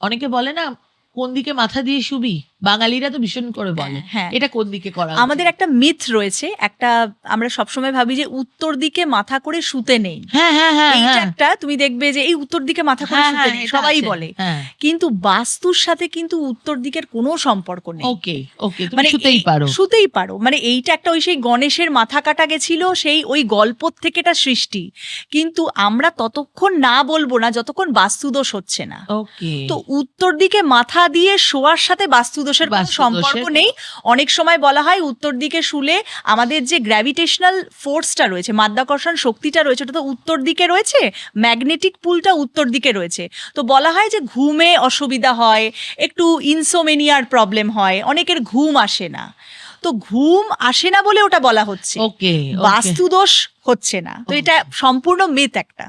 অনেকে বলে না কোন দিকে মাথা দিয়ে শুবি, বাঙালিরা তো ভীষণ করে বলে হ্যাঁ। এটা কোন দিকে করা আমাদের একটা মিথ রয়েছে, একটা আমরা সবসময় ভাবি যে উত্তর দিকে মাথা করে শুতে নেই। হ্যাঁ হ্যাঁ হ্যাঁ এইটা হ্যাঁ একটা, তুমি দেখবে যে এই উত্তর দিকে মাথা করে হ্যাঁ শুতে হ্যাঁ নেই এটা সবাই আছে, বলে, হ্যাঁ কিন্তু বাস্তুর সাথে কিন্তু উত্তর দিকের কোনো সম্পর্ক নেই। ওকে ওকে তুমি মানে শুতেই পারো। শুতেই পারো, মানে এইটা একটা ওই সেই গণেশের মাথা কাটা গেছিল সেই ওই গল্প থেকে এটা সৃষ্টি, কিন্তু আমরা ততক্ষণ না বলবো না যতক্ষণ বাস্তুদোষ হচ্ছে না। ওকে তো উত্তর দিকে মাথা দিয়ে শোয়ার সাথে বাস্তুদোষের কোনো বাস্তুদোষের সম্পর্ক নেই। অনেক সময় বলা হয় উত্তর দিকে শুলে আমাদের যে গ্র্যাভিটেশনাল ফোর্সটা রয়েছে, মাধ্যাকর্ষণ শক্তিটা রয়েছে, ওটা তো উত্তর দিকে রয়েছে, ম্যাগনেটিক পুলটা উত্তর দিকে রয়েছে। তো বলা হয় যে ঘুমে অসুবিধা হয়, একটু ইনসোমেনিয়ার প্রবলেম হয়, অনেকের ঘুম আসে না। তো ঘুম আসে না বলে ওটা বলা হচ্ছে, ওকে বাস্তুদোষ হচ্ছে না। তো এটা সম্পূর্ণ মিথ একটা।